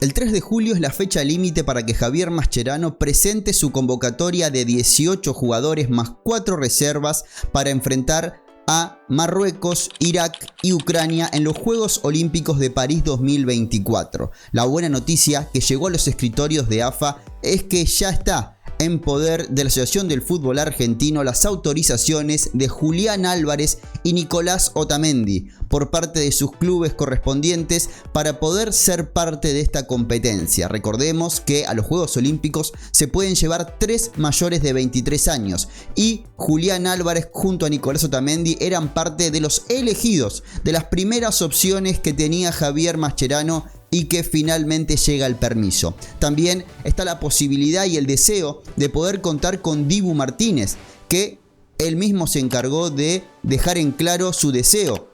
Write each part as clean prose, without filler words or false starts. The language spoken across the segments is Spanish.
El 3 de julio es la fecha límite para que Javier Mascherano presente su convocatoria de 18 jugadores más 4 reservas para enfrentar a Marruecos, Irak y Ucrania en los Juegos Olímpicos de París 2024. La buena noticia que llegó a los escritorios de AFA es que ya está en poder de la Asociación del Fútbol Argentino las autorizaciones de Julián Álvarez y Nicolás Otamendi por parte de sus clubes correspondientes para poder ser parte de esta competencia. Recordemos que a los Juegos Olímpicos se pueden llevar 3 mayores de 23 años y Julián Álvarez junto a Nicolás Otamendi eran parte de los elegidos, de las primeras opciones que tenía Javier Mascherano y que finalmente llega el permiso. También está la posibilidad y el deseo de poder contar con Dibu Martínez, que él mismo se encargó de dejar en claro su deseo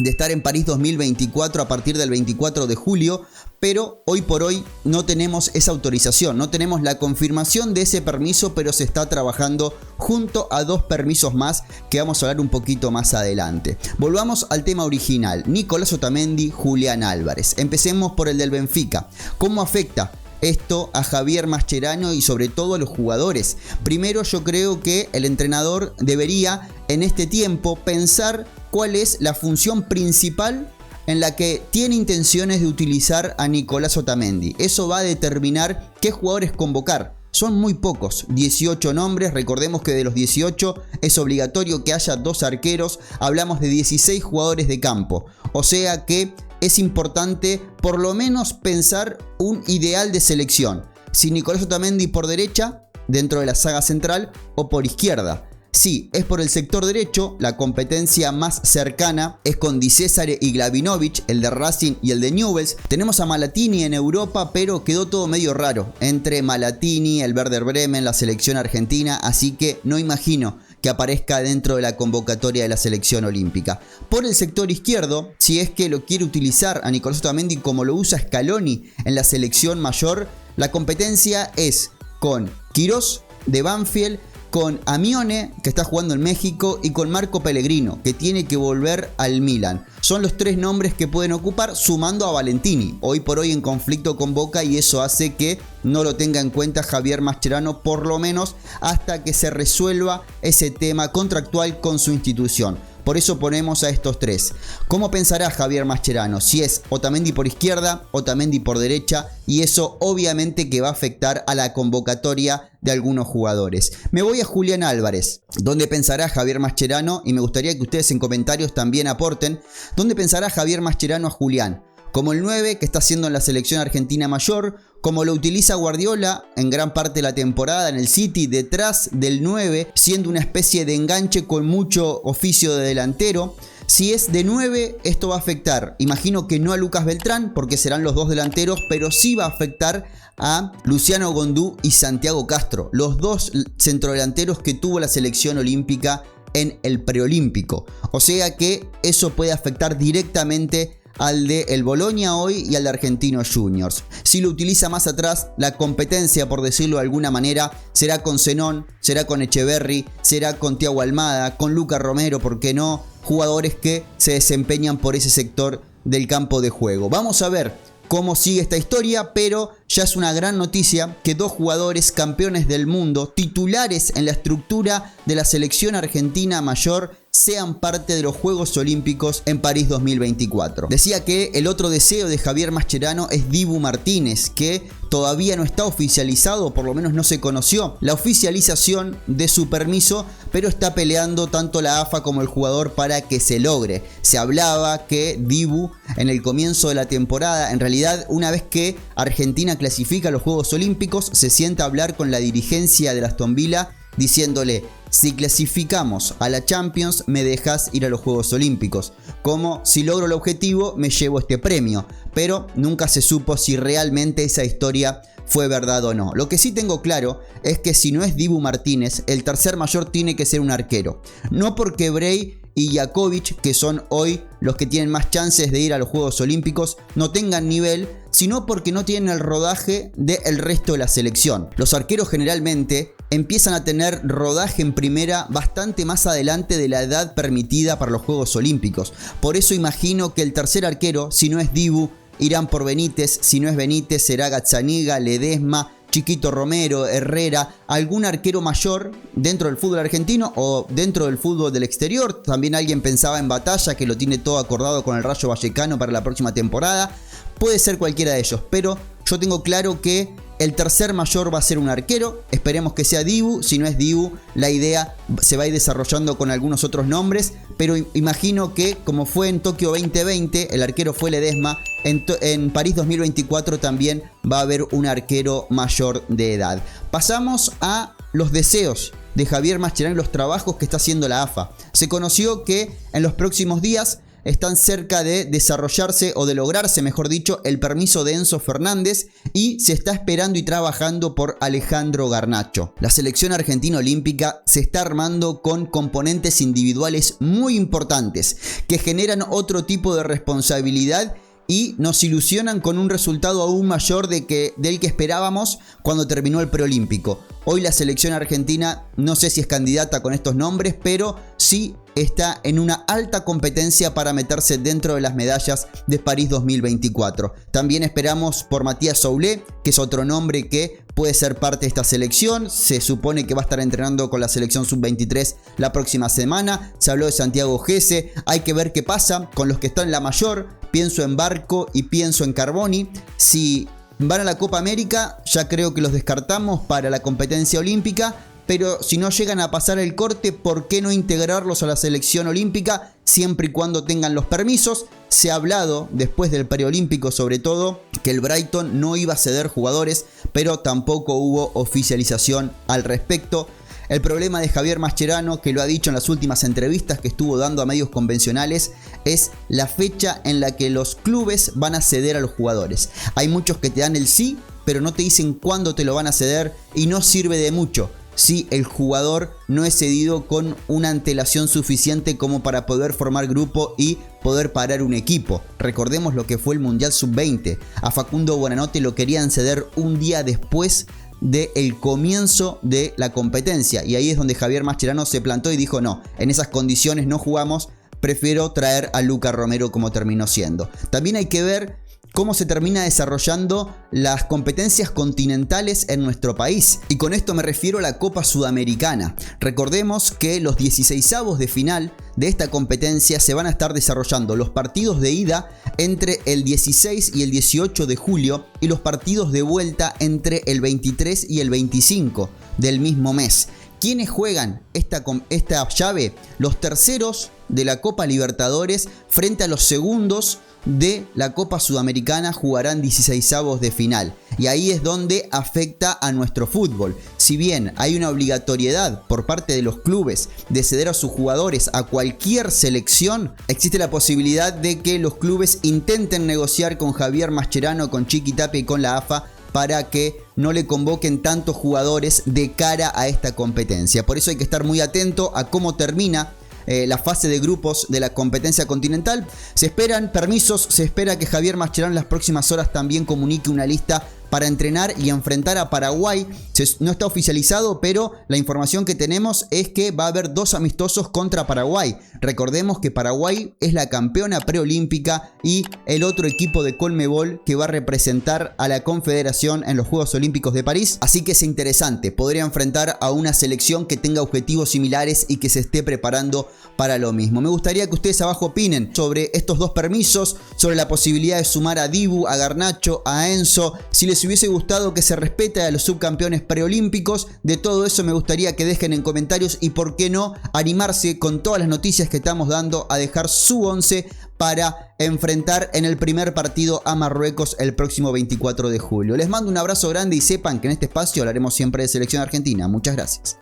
de estar en París 2024 a partir del 24 de julio, pero hoy por hoy no tenemos esa autorización, no tenemos la confirmación de ese permiso, pero se está trabajando junto a 2 permisos más que vamos a hablar un poquito más adelante. Volvamos al tema original, Nicolás Otamendi, Julián Álvarez. Empecemos por el del Benfica. ¿Cómo afecta esto a Javier Mascherano y sobre todo a los jugadores? Primero, yo creo que el entrenador debería en este tiempo pensar cuál es la función principal en la que tiene intenciones de utilizar a Nicolás Otamendi. Eso va a determinar qué jugadores convocar. Son muy pocos, 18 nombres, recordemos que de los 18 es obligatorio que haya 2 arqueros, hablamos de 16 jugadores de campo, o sea que es importante por lo menos pensar un ideal de selección. Si Nicolás Otamendi por derecha, dentro de la saga central, o por izquierda. Si es por el sector derecho, la competencia más cercana es con Di Cesare y Glavinovic, el de Racing y el de Newell's. Tenemos a Malatini en Europa, pero quedó todo medio raro entre Malatini, el Werder Bremen, la selección argentina, así que no imagino que aparezca dentro de la convocatoria de la selección olímpica. Por el sector izquierdo, si es que lo quiere utilizar a Nicolás Otamendi como lo usa Scaloni en la selección mayor, la competencia es con Quirós de Banfield, con Amione, que está jugando en México, y con Marco Pellegrino, que tiene que volver al Milan. Son los 3 nombres que pueden ocupar, sumando a Valentini, hoy por hoy en conflicto con Boca, y eso hace que no lo tenga en cuenta Javier Mascherano, por lo menos hasta que se resuelva ese tema contractual con su institución. Por eso ponemos a estos 3. ¿Cómo pensará Javier Mascherano? Si es Otamendi por izquierda, Otamendi por derecha, y eso obviamente que va a afectar a la convocatoria de algunos jugadores. Me voy a Julián Álvarez. ¿Dónde pensará Javier Mascherano? Y me gustaría que ustedes en comentarios también aporten. ¿Dónde pensará Javier Mascherano a Julián? Como el 9 que está haciendo en la selección argentina mayor, como lo utiliza Guardiola en gran parte de la temporada en el City, detrás del 9, siendo una especie de enganche con mucho oficio de delantero. Si es de 9, esto va a afectar, imagino que no a Lucas Beltrán, porque serán los 2 delanteros, pero sí va a afectar a Luciano Gondú y Santiago Castro, los 2 centrodelanteros que tuvo la selección olímpica en el preolímpico. O sea que eso puede afectar directamente al de el Bolonia hoy y al de Argentinos Juniors. Si lo utiliza más atrás, la competencia, por decirlo de alguna manera, será con Zenón, será con Echeverri, será con Thiago Almada, con Lucas Romero, ¿por qué no? Jugadores que se desempeñan por ese sector del campo de juego. Vamos a ver cómo sigue esta historia, pero ya es una gran noticia que 2 jugadores campeones del mundo, titulares en la estructura de la selección argentina mayor, sean parte de los Juegos Olímpicos en París 2024. Decía que el otro deseo de Javier Mascherano es Dibu Martínez, que todavía no está oficializado, por lo menos no se conoció la oficialización de su permiso, pero está peleando tanto la AFA como el jugador para que se logre. Se hablaba que Dibu en el comienzo de la temporada, en realidad una vez que Argentina clasifica a los Juegos Olímpicos, se sienta a hablar con la dirigencia de Aston Villa diciéndole: si clasificamos a la Champions me dejas ir a los Juegos Olímpicos, como si logro el objetivo me llevo este premio, pero nunca se supo si realmente esa historia fue verdad o no. Lo que sí tengo claro es que si no es Dibu Martínez, el tercer mayor tiene que ser un arquero, no porque Bray y Jakovic, que son hoy los que tienen más chances de ir a los Juegos Olímpicos, no tengan nivel, sino porque no tienen el rodaje del resto de la selección. Los arqueros generalmente empiezan a tener rodaje en primera bastante más adelante de la edad permitida para los Juegos Olímpicos. Por eso imagino que el tercer arquero, si no es Dibu, irán por Benítez, si no es Benítez será Gazzaniga, Ledesma, Chiquito Romero, Herrera, algún arquero mayor dentro del fútbol argentino o dentro del fútbol del exterior. También alguien pensaba en Batalla, que lo tiene todo acordado con el Rayo Vallecano para la próxima temporada. Puede ser cualquiera de ellos, pero yo tengo claro que el tercer mayor va a ser un arquero. Esperemos que sea Dibu. Si no es Dibu, la idea se va a ir desarrollando con algunos otros nombres. Pero imagino que, como fue en Tokio 2020, el arquero fue Ledesma. En París 2024 también va a haber un arquero mayor de edad. Pasamos a los deseos de Javier Mascherano y los trabajos que está haciendo la AFA. Se conoció que en los próximos días están cerca de desarrollarse o de lograrse, mejor dicho, el permiso de Enzo Fernández y se está esperando y trabajando por Alejandro Garnacho. La selección argentina olímpica se está armando con componentes individuales muy importantes que generan otro tipo de responsabilidad y nos ilusionan con un resultado aún mayor del que esperábamos cuando terminó el preolímpico. Hoy la selección argentina no sé si es candidata con estos nombres, pero sí está en una alta competencia para meterse dentro de las medallas de París 2024. También esperamos por Matías Soulé, que es otro nombre que puede ser parte de esta selección. Se supone que va a estar entrenando con la selección sub-23 la próxima semana. Se habló de Santiago Gese. Hay que ver qué pasa con los que están en la mayor. Pienso en Barco y pienso en Carboni. Si van a la Copa América, ya creo que los descartamos para la competencia olímpica. Pero si no llegan a pasar el corte, ¿por qué no integrarlos a la selección olímpica? Siempre y cuando tengan los permisos. Se ha hablado, después del preolímpico sobre todo, que el Brighton no iba a ceder jugadores, pero tampoco hubo oficialización al respecto. El problema de Javier Mascherano, que lo ha dicho en las últimas entrevistas que estuvo dando a medios convencionales, es la fecha en la que los clubes van a ceder a los jugadores. Hay muchos que te dan el sí, pero no te dicen cuándo te lo van a ceder y no sirve de mucho si el jugador no es cedido con una antelación suficiente como para poder formar grupo y poder parar un equipo. Recordemos lo que fue el Mundial Sub-20. A Facundo Buonanotte lo querían ceder un día después del comienzo de la competencia. Y ahí es donde Javier Mascherano se plantó y dijo: no, en esas condiciones no jugamos, prefiero traer a Luca Romero como terminó siendo. También hay que ver cómo se termina desarrollando las competencias continentales en nuestro país. Y con esto me refiero a la Copa Sudamericana. Recordemos que los 16avos de final de esta competencia se van a estar desarrollando los partidos de ida entre el 16 y el 18 de julio y los partidos de vuelta entre el 23 y el 25 del mismo mes. ¿Quiénes juegan esta llave? Los terceros de la Copa Libertadores frente a los segundos de la Copa Sudamericana jugarán 16avos de final. Y ahí es donde afecta a nuestro fútbol. Si bien hay una obligatoriedad por parte de los clubes de ceder a sus jugadores a cualquier selección, existe la posibilidad de que los clubes intenten negociar con Javier Mascherano, con Chiqui Tapia y con la AFA para que no le convoquen tantos jugadores de cara a esta competencia. Por eso hay que estar muy atento a cómo termina la fase de grupos de la competencia continental. Se esperan permisos, se espera que Javier Mascherano en las próximas horas también comunique una lista para entrenar y enfrentar a Paraguay. No está oficializado, pero la información que tenemos es que va a haber 2 amistosos contra Paraguay. Recordemos que Paraguay es la campeona preolímpica y el otro equipo de Conmebol que va a representar a la Confederación en los Juegos Olímpicos de París. Así que es interesante, podría enfrentar a una selección que tenga objetivos similares y que se esté preparando para lo mismo. Me gustaría que ustedes abajo opinen sobre estos 2 permisos, sobre la posibilidad de sumar a Dibu, a Garnacho, a Enzo, si les hubiese gustado que se respete a los subcampeones preolímpicos. De todo eso me gustaría que dejen en comentarios y por qué no animarse con todas las noticias que estamos dando a dejar su 11 para enfrentar en el primer partido a Marruecos el próximo 24 de julio. Les mando un abrazo grande y sepan que en este espacio hablaremos siempre de selección argentina. Muchas gracias.